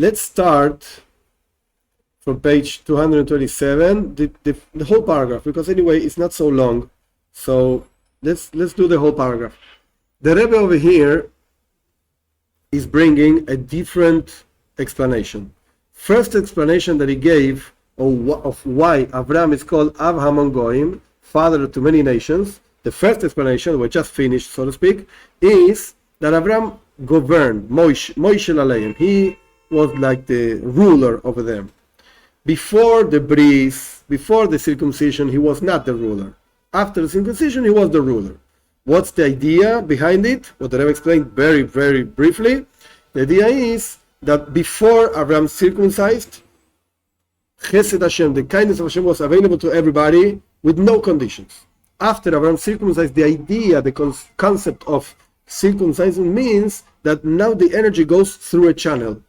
let's start from page 227, the whole paragraph, because anyway, it's not so long. So let's do the whole paragraph. The Rebbe over here is bringing a different explanation. First explanation that he gave of why Abraham is called Av Hamon Goyim, father to many nations. The first explanation, we just finished, so to speak, is that Abraham governed, Moshe Aleim. He was like the ruler over them. Before the bris, before the circumcision, he was not the ruler. After the circumcision, he was the ruler. What's the idea behind it? What the Rebbe explained very, very briefly. The idea is that before Abraham circumcised, Chesed Hashem, the kindness of Hashem, was available to everybody with no conditions. After Abraham circumcised, the idea, the concept of circumcising means that now the energy goes through a channel.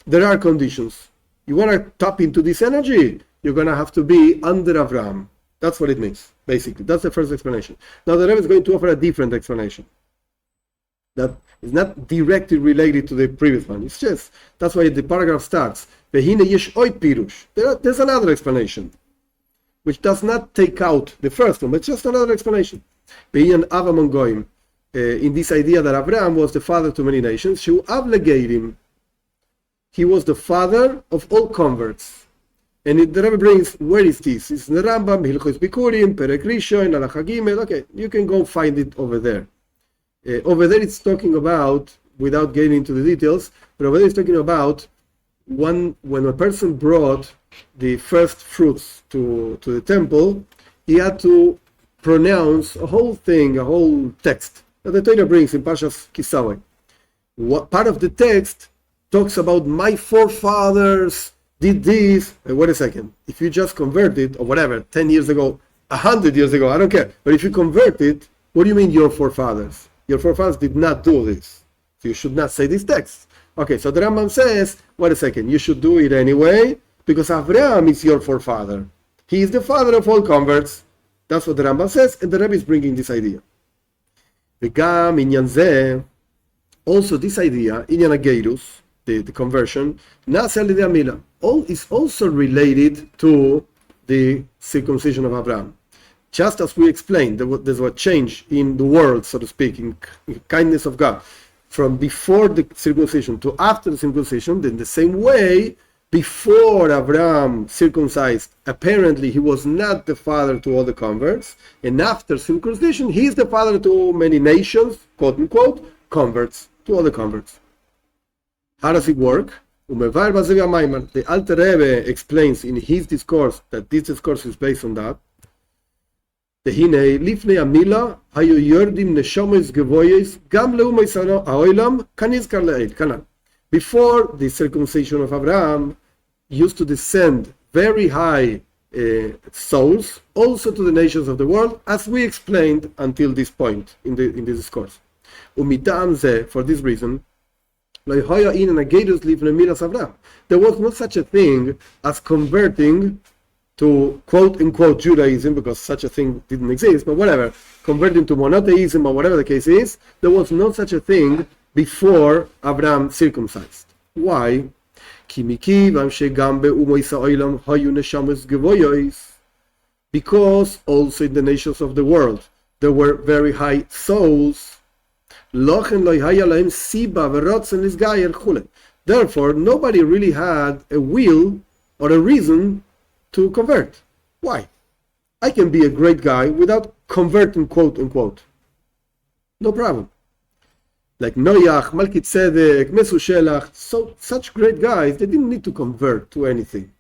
There are conditions. You want to tap into this energy, you're going to have to be under Abraham. That's what it means, basically. That's the first explanation. Now the Rebbe is going to offer a different explanation that is not directly related to the previous one. It's just, that's why the paragraph starts. There's another explanation, which does not take out the first one, but just another explanation. In this idea that Abraham was the father to many nations, he was the father of all converts. And the Rebbe brings, where is this? It's in the Rambam, Hilchos Bikurim, Perek Rishon, Halacha Gimel. Okay, you can go find it over there. Over there it's talking about, without getting into the details, but over there it's talking about when a person brought the first fruits to the temple, he had to pronounce a whole thing, a whole text that the Torah brings in Parshas Kisawai. What part of the text talks about my forefathers did this. Wait a second. If you just converted, or whatever, 10 years ago, 100 years ago, I don't care. But if you converted, what do you mean your forefathers? Your forefathers did not do this. So you should not say this text. Okay, so the Rambam says, wait a second, you should do it anyway, because Abraham is your forefather. He is the father of all converts. That's what the Rambam says, and the Rebbe is bringing this idea. Also this idea, Inyan Ageirus, the conversion, is also related to the circumcision of Abraham. Just as we explained, there's a change in the world, so to speak, in kindness of God, from before the circumcision to after the circumcision. Then the same way, before Abraham circumcised, apparently he was not the father to all the converts, and after circumcision, he is the father to many nations, quote unquote, converts, to all the converts. How does it work? The Alter Rebbe explains in his discourse that this discourse is based on that. Before the circumcision of Abraham, used to descend very high souls also to the nations of the world, as we explained until this point in the discourse. For this reason, there was no such a thing as converting to quote-unquote Judaism, because such a thing didn't exist, but whatever, converting to monotheism or whatever the case is, there was no such a thing before Abraham circumcised. Why? Because also in the nations of the world there were very high souls. Therefore, nobody really had a will or a reason to convert. Why? I can be a great guy without converting, quote unquote. No problem. Like Noach, Melchizedek, Mesushelach, so such great guys, they didn't need to convert to anything.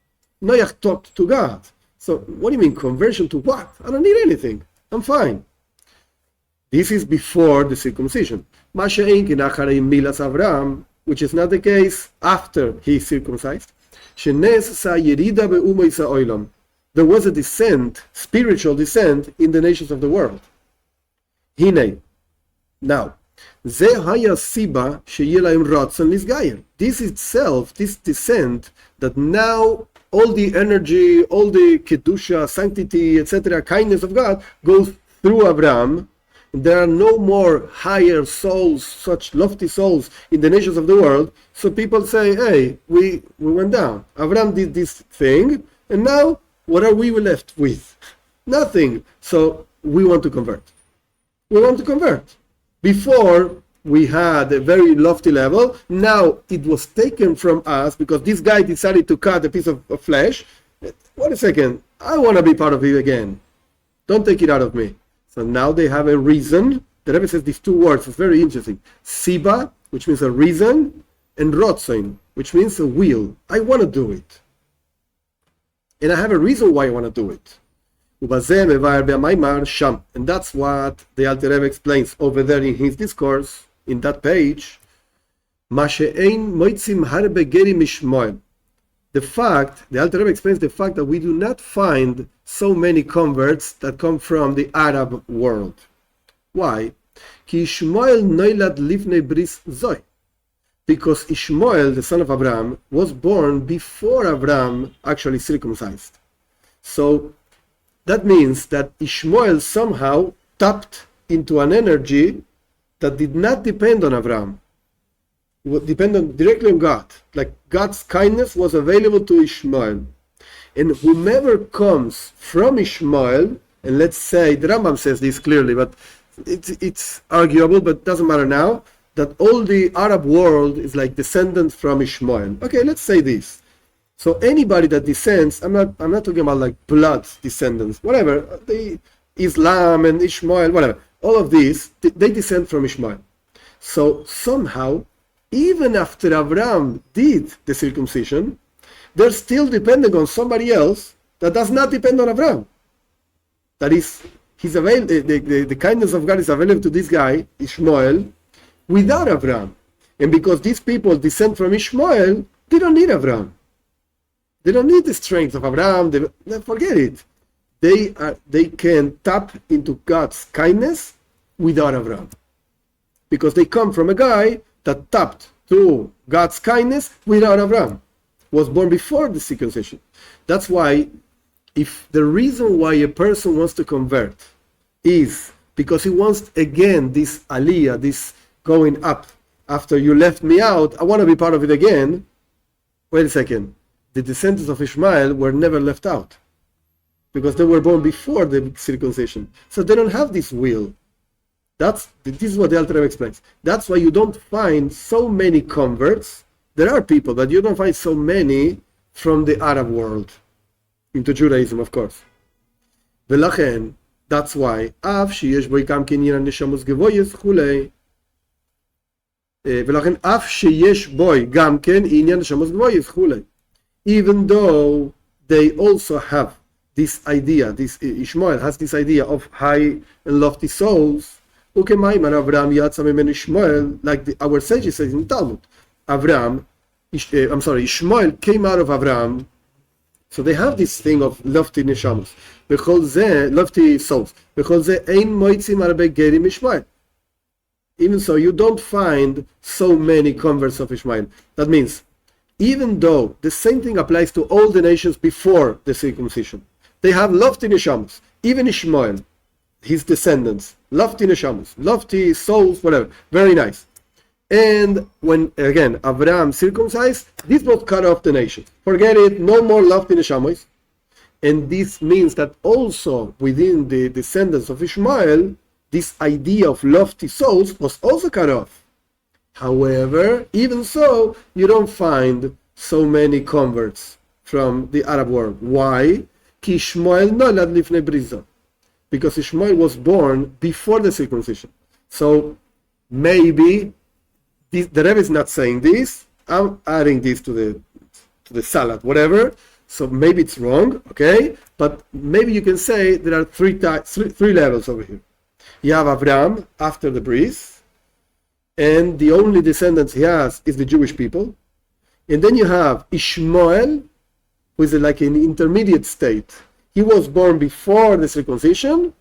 Noach talked to God. So what do you mean conversion to what? I don't need anything. I'm fine. This is before the circumcision. Which is not the case after he circumcised. There was a descent, spiritual descent, in the nations of the world. Now, this itself, this descent, that now all the energy, all the kedusha, sanctity, etc., kindness of God goes through Abraham, There are no more higher souls, such lofty souls in the nations of the world. So people say, hey, we went down. Abraham did this thing, and now what are we left with? Nothing. So we want to convert. We want to convert. Before, we had a very lofty level. Now it was taken from us because this guy decided to cut a piece of flesh. Wait a second. I want to be part of it again. Don't take it out of me. So now they have a reason. The Rebbe says these two words. It's very interesting. Siba, which means a reason, and Rotzain, which means a will. I want to do it. And I have a reason why I want to do it. And that's what the Alter Rebbe explains over there in his discourse, in that page. The Alter Rebbe explains the fact that we do not find so many converts that come from the Arab world. Why? Because Ishmael, the son of Abraham, was born before Abraham actually circumcised. So that means that Ishmael somehow tapped into an energy that did not depend on Abraham. Would depend directly on God. Like God's kindness was available to Ishmael. And whomever comes from Ishmael, and let's say, the Rambam says this clearly, but it's arguable, but doesn't matter now, that all the Arab world is like descendants from Ishmael. Okay, let's say this. So anybody that descends, I'm not talking about like blood descendants, whatever, the Islam and Ishmael, whatever, all of these, they descend from Ishmael. So somehow, even after Abraham did the circumcision, they're still depending on somebody else that does not depend on Abraham. That is, the kindness of God is available to this guy, Ishmael, without Abraham. And because these people descend from Ishmael, they don't need Abraham. They don't need the strength of Abraham. They forget it. They can tap into God's kindness without Abraham. Because they come from a guy that tapped to God's kindness without Abraham. Was born before the circumcision. That's why, if the reason why a person wants to convert is because he wants again this aliyah, this going up after you left me out, I want to be part of it again. Wait a second. The descendants of Ishmael were never left out because they were born before the circumcision. So they don't have this will. This is what the Alter Rebbe explains. That's why you don't find so many converts. There are people, but you don't find so many from the Arab world into Judaism, of course. V'lachen, that's why af sheyesh bo ikam kinyan neshamos gevoyes chulei. V'lachen af sheyesh bo gam ken inyan neshamos gevoyes chulei. Even though they also have this idea, this Ishmael has this idea of high and lofty souls. Ukemaimar Abraham yatzam men Ishmael, like our sages say in Talmud. Ishmael came out of Abraham. So they have this thing of lofty neshamos, lofty souls. Even so, you don't find so many converts of Ishmael. That means, even though the same thing applies to all the nations before the circumcision, they have lofty neshamos. Even Ishmael, his descendants, lofty neshamos, lofty souls, whatever. Very nice. And when, again, Abraham circumcised, this was cut off the nation. Forget it, no more lofty neshamos. And this means that also within the descendants of Ishmael, this idea of lofty souls was also cut off. However, even so, you don't find so many converts from the Arab world. Why? Ki Ishmael nolad lifnei briza. Because Ishmael was born before the circumcision. So maybe the Rebbe is not saying this. I'm adding this to the salad, whatever. So maybe it's wrong, okay? But maybe you can say there are three levels over here. You have Abraham after the bris, and the only descendants he has is the Jewish people. And then you have Ishmael, who is like an intermediate state. He was born before the circumcision,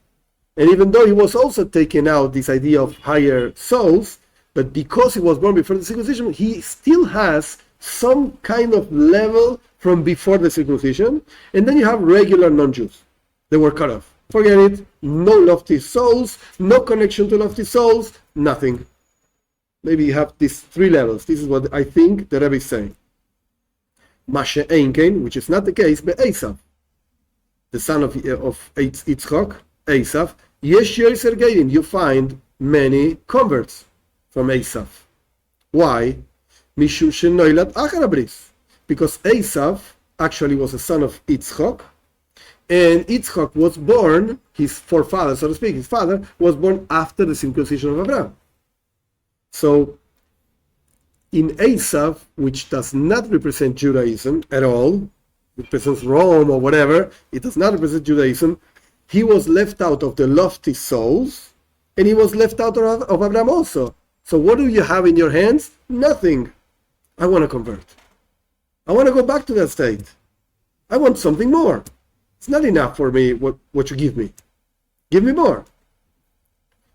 and even though he was also taking out this idea of higher souls, but because he was born before the circumcision, he still has some kind of level from before the circumcision. And then you have regular non-Jews. They were cut off. Forget it. No lofty souls, no connection to lofty souls, nothing. Maybe you have these three levels. This is what I think the Rebbe is saying. Mashe Einkein, which is not the case, but Esav, the son of Yitzchak, Esav, Yesh Yoser Geirim, you find many converts from Esav. Why? Mishum Shenoilad Achar Bris. Because Esav actually was a son of Yitzchak, and Yitzchak was born, his forefather, so to speak, his father, was born after the circumcision of Abraham. So, in Esav, which does not represent Judaism at all, it represents Rome or whatever, it does not represent Judaism, he was left out of the lofty souls, and he was left out of Abraham also. So what do you have in your hands? Nothing. I want to convert. I want to go back to that state. I want something more. It's not enough for me what you give me. Give me more.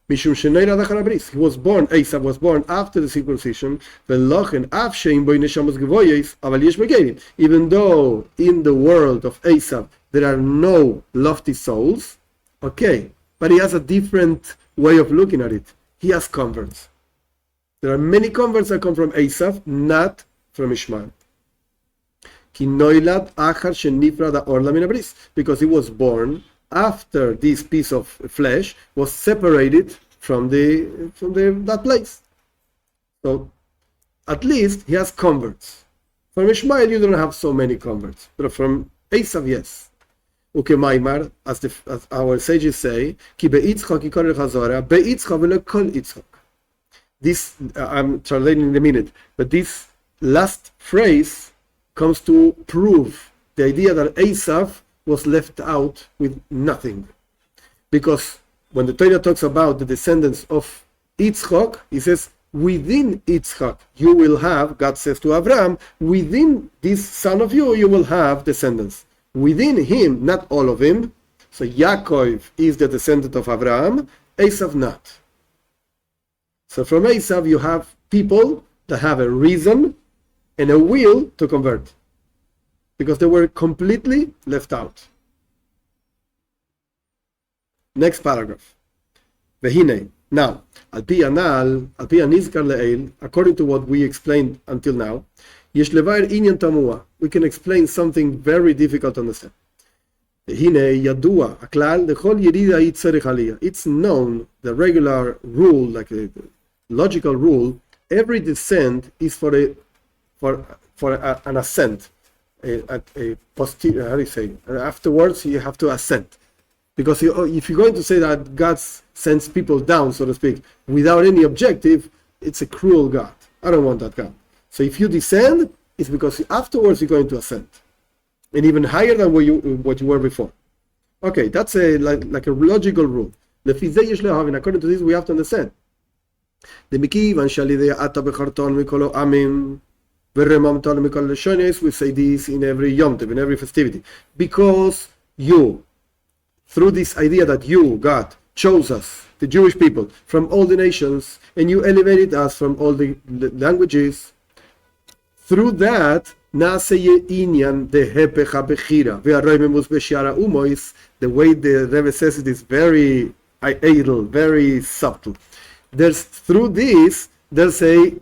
Mishum Sheneira Dachar Bris. He was born, Esav was born after the circumcision, even though in the world of Esav there are no lofty souls, okay, but he has a different way of looking at it. He has converts. There are many converts that come from Esav, not from Ishmael. Because he was born after this piece of flesh was separated from that place. So at least he has converts. From Ishmael you don't have so many converts, but from Esav, yes. As our sages say, this I'm translating in a minute, but this last phrase comes to prove the idea that Esav was left out with nothing. Because when the Torah talks about the descendants of Yitzchak, he says, within Yitzchak you will have, God says to Abraham, within this son of you, you will have descendants. Within him, not all of him. So Yaakov is the descendant of Abraham, Esav not. So from Esav you have people that have a reason and a will to convert, because they were completely left out. Next paragraph. Vehine. Now, according to what we explained until now, we can explain something very difficult to understand. It's known, the regular rule, like a logical rule, every descent is for an ascent. How do you say? Afterwards, you have to ascend. Because if you're going to say that God sends people down, so to speak, without any objective, it's a cruel God. I don't want that God. So if you descend, it's because afterwards you're going to ascend, and even higher than what you were before. Okay, that's like a logical rule. According to this, we have to understand. We say this in every Yom Tov, in every festivity, because you, through this idea that you, God, chose us, the Jewish people, from all the nations, and you elevated us from all the languages, through that, the way the Rebbe says it is very idle, very subtle. Through this, there's the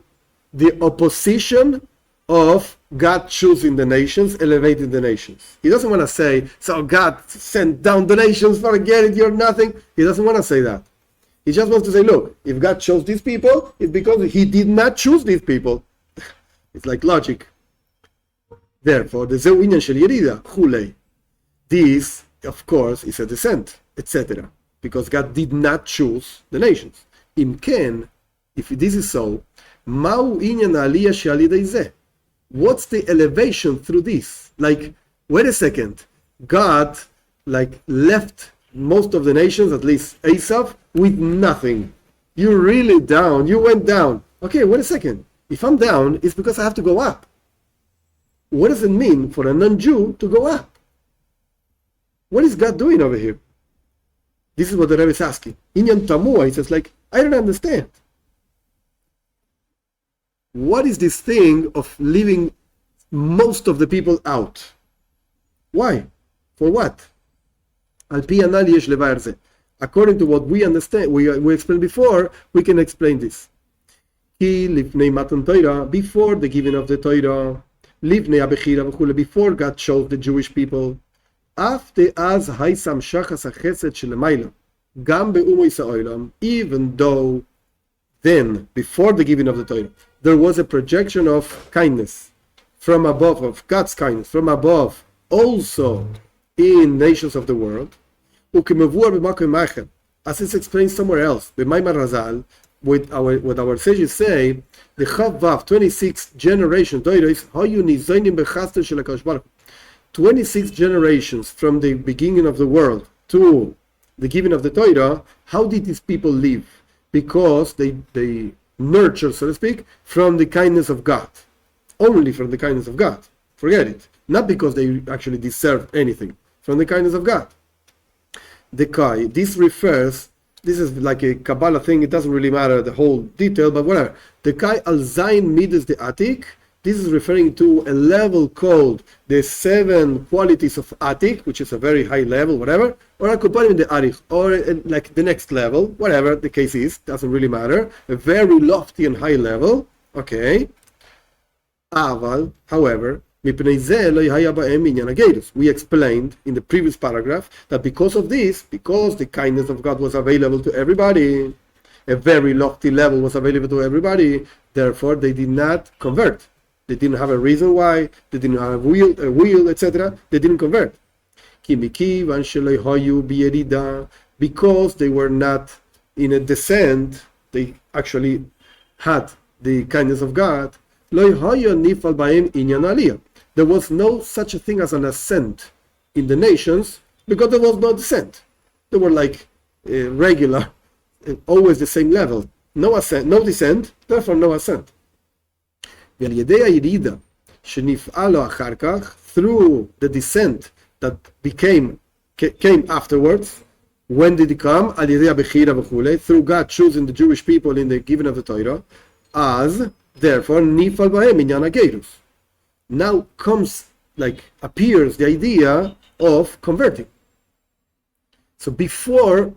opposition of God choosing the nations, elevating the nations. He doesn't want to say, so God sent down the nations, forget it, you're nothing. He doesn't want to say that. He just wants to say, look, if God chose these people, it's because he did not choose these people. It's like logic. Therefore, the Zewinyan Shel Yerida, Chulei. This, of course, is a descent, etc. Because God did not choose the nations. Im Ken, if this is so, Ma'u Inyan Aliyah Shel Yidei. What's the elevation through this? Like, wait a second. God, left most of the nations, at least Esav, with nothing. You're really down. You went down. Okay, wait a second. If I'm down, it's because I have to go up. What does it mean for a non-Jew to go up? What is God doing over here? This is what the Rebbe is asking. Inyan Tamua, he says, I don't understand. What is this thing of leaving most of the people out? Why? For what? According to what we understand, we explained before, we can explain this. Before the giving of the Torah, before God chose the Jewish people, even though then, before the giving of the Torah, there was a projection of kindness from above, of God's kindness from above, also in nations of the world. As it's explained somewhere else, the Maimar Razal, what our sages say, the Chavav, 26 generations, 26 generations from the beginning of the world to the giving of the Torah, how did these people live? Because they nurture, so to speak, from the kindness of God. Only from the kindness of God. Forget it. Not because they actually deserved anything. From the kindness of God. The Kai, this is like a Kabbalah thing, it doesn't really matter the whole detail, but whatever. The Kai al Zayin Midas the Atik, this is referring to a level called the 7 qualities of Atik, which is a very high level, whatever, or I could put it in the Arich, or like the next level, whatever the case is, doesn't really matter, a very lofty and high level, okay. Aval, however, we explained in the previous paragraph that because of this, because the kindness of God was available to everybody, a very lofty level was available to everybody, therefore they did not convert. They didn't have a reason why, they didn't have a will, etc. They didn't convert. Because they were not in a descent, they actually had the kindness of God. There was no such a thing as an ascent in the nations because there was no descent. They were like regular, always the same level. No ascent, no descent, therefore no ascent. Through the descent that came afterwards, when did it come? Through God choosing the Jewish people in the giving of the Torah, as therefore nifal b'hem inyan hagerus. Now appears the idea of converting. So before,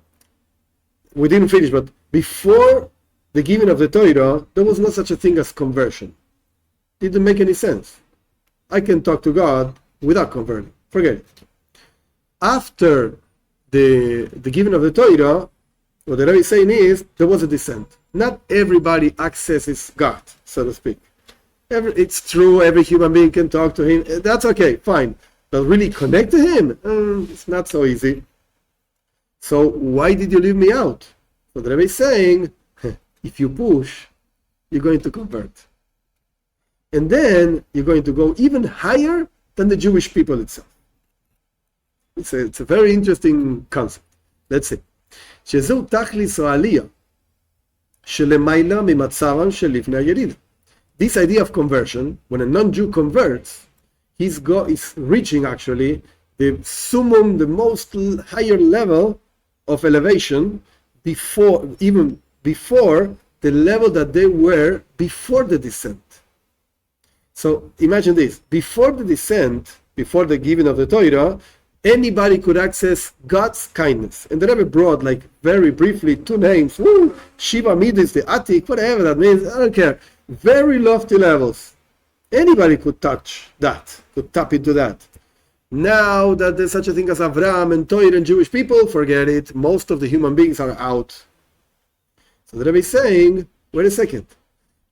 we didn't finish, but before the giving of the Torah, there was no such a thing as conversion. Didn't make any sense. I can talk to God without converting. Forget it. After the giving of the Torah, what the Rebbe is saying is, there was a descent. Not everybody accesses God, so to speak. It's true, every human being can talk to him. That's okay, fine. But really connect to him? It's not so easy. So why did you leave me out? So the Rebbe is saying, if you push, you're going to convert. And then you're going to go even higher than the Jewish people itself. It's a very interesting concept. Let's see. שזהו תכליס העלייה שלמעלה ממצבם של לפני הירידה. This idea of conversion, when a non-Jew converts, he's reaching actually the summum, the most higher level of elevation before the level that they were before the descent. So imagine this, before the descent, before the giving of the Torah, anybody could access God's kindness. And the Rebbe brought, very briefly, 2 names, Shiva Midas, the Atik, whatever that means, I don't care. Very lofty levels. Anybody could touch that, could tap into that. Now that there's such a thing as Avraham and Torah and Jewish people, forget it. Most of the human beings are out. So the Rebbe is saying, wait a second.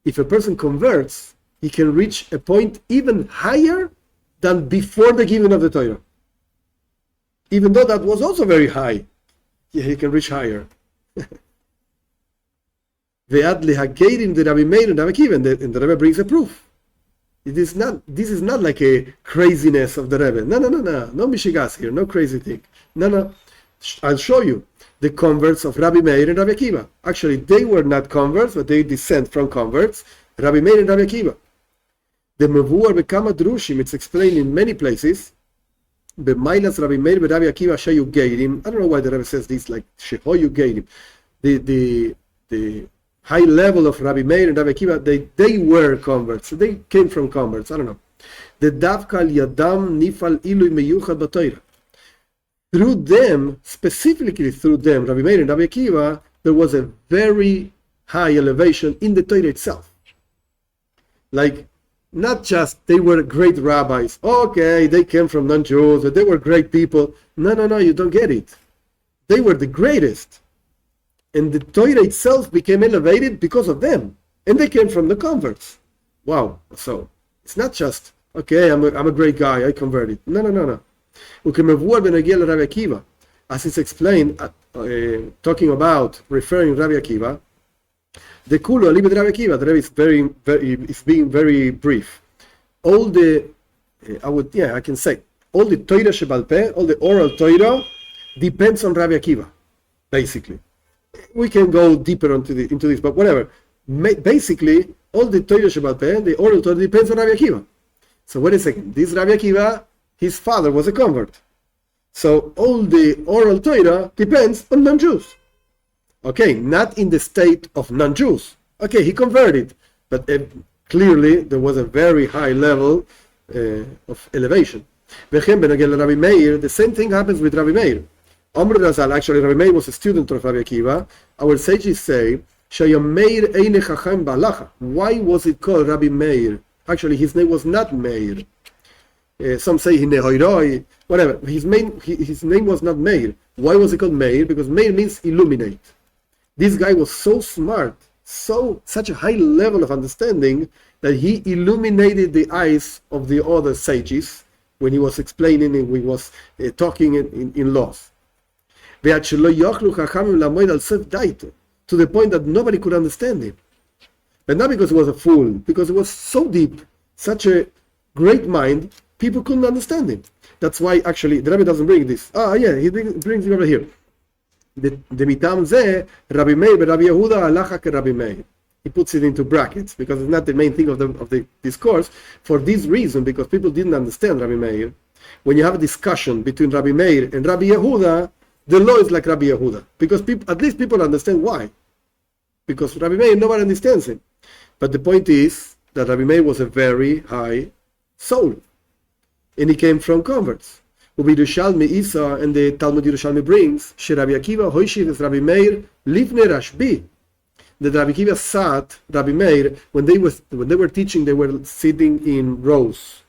If a person converts, he can reach a point even higher than before the giving of the Torah. Even though that was also very high, he can reach higher. And the Rabbi Meir and Rabbi Akiva, and the Rebbe brings a proof. This is not like a craziness of the Rebbe. No mishigas here, no crazy thing. No. I'll show you the converts of Rabbi Meir and Rabbi Akiva. Actually, they were not converts, but they descend from converts. Rabbi Meir and Rabbi Akiva. The Mevuar Bekama Drushim, it's explained in many places. B'mailas Rabbi Meir and Rabbi Akiva Sheyu Geirim. I don't know why the Rebbe says this, like Shehoyu Geirim. The high level of Rabbi Meir and Rabbi Akiva, they were converts. So they came from converts. I don't know. The Davkal Yadam Nifal Ilui Meyuchad B'Torah. through them, specifically through them, Rabbi Meir and Rabbi Akiva, there was a very high elevation in the Torah itself. Like, not just they were great rabbis. Okay, they came from non-Jews, they were great people. No, you don't get it. They were the greatest. And the Torah itself became elevated because of them. And they came from the converts. Wow. So, it's not just, okay, I'm a great guy, I converted. No. As it's explained, talking about referring Rabbi Akiva, the Kulu Ali Rabbi Akiva, the Rebbe is being very brief. All the, I can say, all the Torah Shebal Peh, all the oral Torah, depends on Rabbi Akiva, basically. We can go deeper into this, but whatever. Basically, all the Torah Shebal Peh, the oral Torah, depends on Rabbi Akiva. So wait a second. This Rabbi Akiva, his father was a convert. So all the oral Torah depends on non-Jews. Okay, not in the state of non-Jews. Okay, he converted, but clearly there was a very high level of elevation. The same thing happens with Rabbi Meir. Actually, Rabbi Meir was a student of Rabbi Akiva. Our sages say, why was it called Rabbi Meir? Actually, his name was not Meir. Some say Hinehoiroi, whatever. His name was not Meir. Why was it called Meir? Because Meir means illuminate. This guy was so smart, such a high level of understanding that he illuminated the eyes of the other sages when he was explaining and we was talking in laws. To the point that nobody could understand him. But not because he was a fool, because it was so deep, such a great mind, people couldn't understand him. That's why actually the Rebbe doesn't bring this. He brings it over here. The mitam zeh Rabbi Meir Rabbi Yehuda halacha ke Rabbi Meir. He puts it into brackets because it's not the main thing of the discourse. For this reason, because people didn't understand Rabbi Meir, when you have a discussion between Rabbi Meir and Rabbi Yehuda, the law is like Rabbi Yehuda, because at least people understand why. Because Rabbi Meir, nobody understands him. But the point is that Rabbi Meir was a very high soul, and he came from converts. Ubi Yerushalmi Isa, and the Talmud Yerushalmi brings, She Rabbi Akiva hoishiv es Rabbi Meir lifnei Rashbi. That Rabbi Akiva sat Rabbi Meir when they were teaching. They were sitting in rows,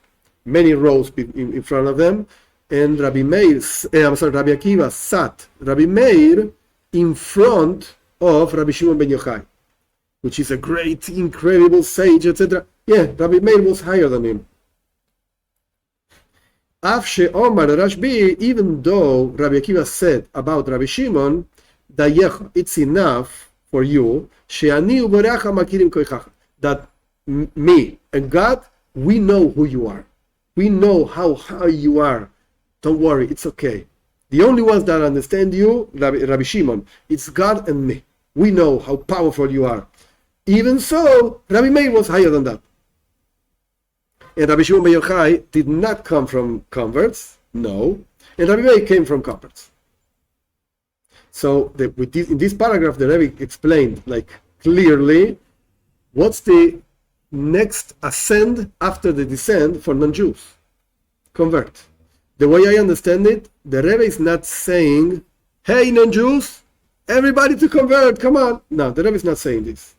many rows in front of them, and Rabbi Akiva sat Rabbi Meir in front of Rabbi Shimon ben Yochai, which is a great, incredible sage, etc. Yeah, Rabbi Meir was higher than him. Even though Rabbi Akiva said about Rabbi Shimon, it's enough for you, that me and God, we know who you are. We know how high you are. Don't worry, it's okay. The only ones that understand you, Rabbi Shimon, it's God and me. We know how powerful you are. Even so, Rabbi Meir was higher than that. And Rabbi Shimon ben Yochai did not come from converts, no. And Rabbi Meir came from converts. So in this paragraph, the Rebbe explained clearly what's the next ascend after the descent for non-Jews. Convert. The way I understand it, the Rebbe is not saying, hey, non-Jews, everybody to convert, come on. No, the Rebbe is not saying this.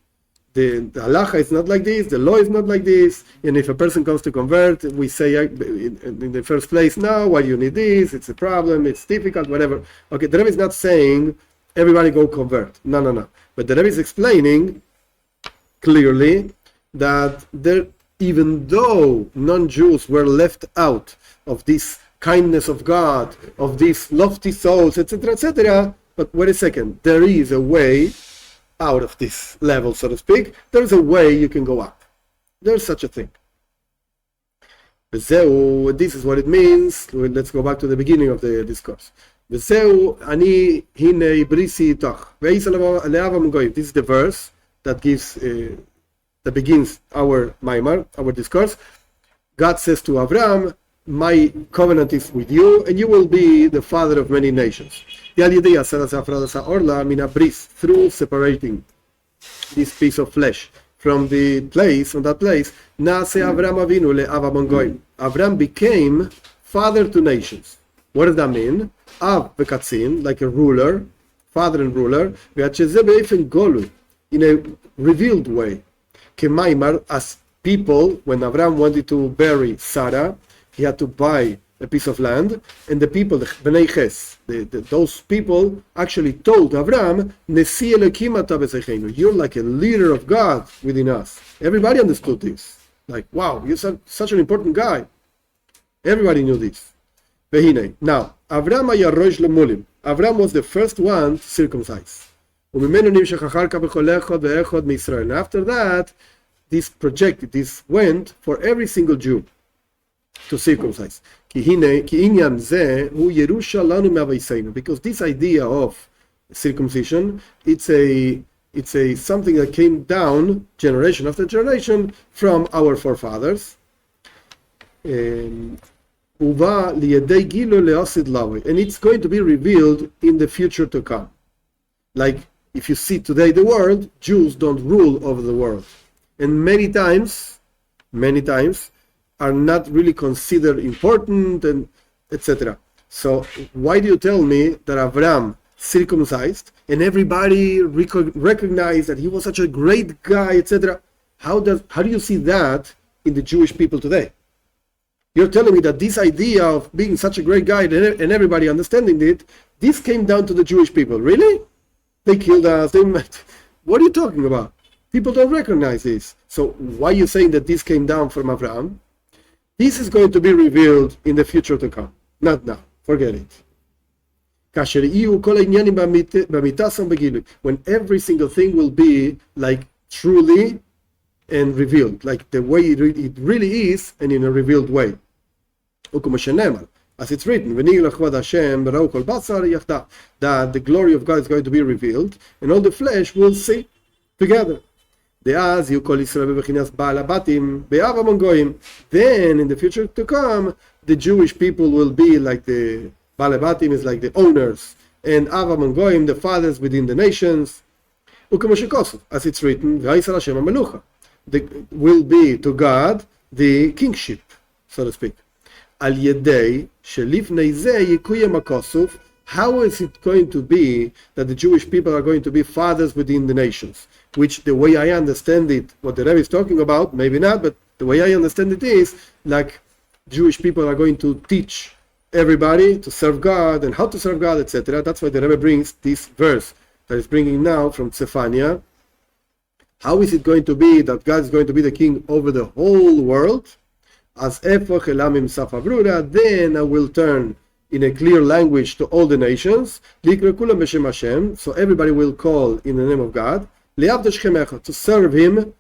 The halacha is not like this, the law is not like this, and if a person comes to convert, we say in the first place, no, why do you need this? It's a problem, it's difficult, whatever. Okay, the Rebbe is not saying, everybody go convert. No. But the Rebbe is explaining clearly that even though non-Jews were left out of this kindness of God, of these lofty souls, etc., but wait a second, there is a way out of this level, so to speak. There's a way you can go up. There's such a thing. This is what it means. Let's go back to the beginning of the discourse. This is the verse that begins our maimar, our discourse. God says to Abraham, my covenant is with you, and you will be the father of many nations. Through separating this piece of flesh from that place, Abraham became father to nations. What does that mean? Av v'katzin, like a ruler, father and ruler, in a revealed way. Kemaimar, as people, when Abraham wanted to bury Sarah, he had to buy a piece of land, and the people, the Bnei Ches, those people actually told Abraham, Nesi Elokim ata b'tzeichenu, you're like a leader of God within us. Everybody understood this. Like, wow, you're such an important guy. Everybody knew this. Now, Abraham was the first one to circumcise. And after that, this went for every single Jew to circumcise. Because this idea of circumcision, it's a something that came down generation after generation from our forefathers. And it's going to be revealed in the future to come. Like, if you see today the world, Jews don't rule over the world. And many times, are not really considered important, and etc. So why do you tell me that Abraham circumcised and everybody recognized that he was such a great guy, etc.? How do you see that in the Jewish people today? You're telling me that this idea of being such a great guy and everybody understanding it, this came down to the Jewish people. Really? They killed us. What are you talking about? People don't recognize this. So why are you saying that this came down from Abraham? This is going to be revealed in the future to come. Not now. Forget it. When every single thing will be like truly and revealed, like the way it really is, and in a revealed way. As it's written, that the glory of God is going to be revealed, and all the flesh will see together. Then in the future to come, the Jewish people will be like the Balabatim, is like the owners, and Avam Goyim, the fathers within the nations. As it's written, will be to God the kingship, so to speak. How is it going to be that the Jewish people are going to be fathers within the nations? Which, the way I understand it, what the Rebbe is talking about, maybe not, but the way I understand it is, like, Jewish people are going to teach everybody to serve God and how to serve God, etc. That's why the Rebbe brings this verse that is bringing now from Zephaniah. How is it going to be that God is going to be the king over the whole world? As Efoch Elamim Safavrura, then I will turn in a clear language to all the nations, so everybody will call in the name of God, to serve him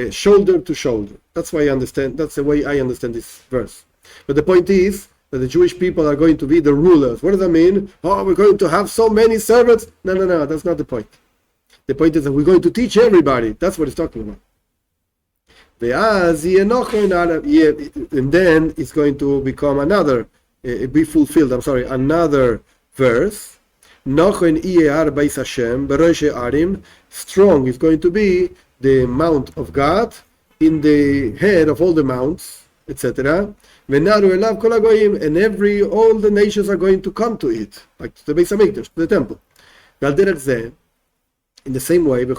shoulder to shoulder. That's why I understand. That's the way I understand this verse. But the point is that the Jewish people are going to be the rulers. What does that mean? Oh, we're going to have so many servants. No, that's not the point. The point is that we're going to teach everybody. That's what it's talking about. And then it's going to become another verse. Strong is going to be the mount of God in the head of all the mounts, etc. And all the nations are going to come to it, like to the Beis Hamikdash, to the temple. In the same way, in the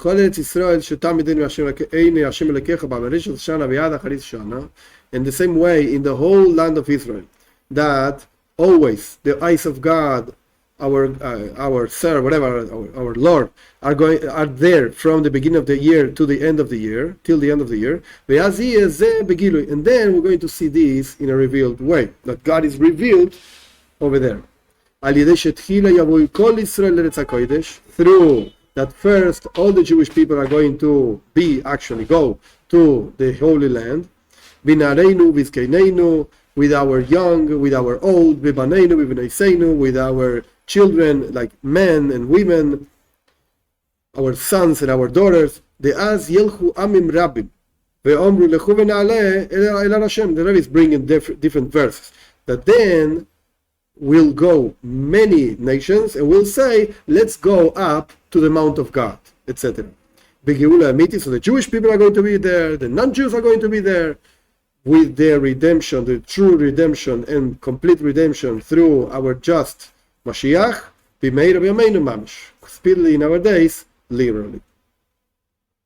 same way, in the whole land of Israel, that always the eyes of God, our Sir, whatever, our Lord, are there from the beginning of the year to the end of the year, till the end of the year. And then we're going to see this in a revealed way, that God is revealed over there. Through that first, all the Jewish people are going to go to the Holy Land, with our young, with our old, with our children, like men and women, our sons and our daughters. The Rebbe is bringing different verses, that then will go many nations and will say, let's go up to the Mount of God, etc. So the Jewish people are going to be there, the non-Jews are going to be there. with their redemption, the true redemption and complete redemption through our just Mashiach, be made of Yameinu Mamish, speedily in our days, literally.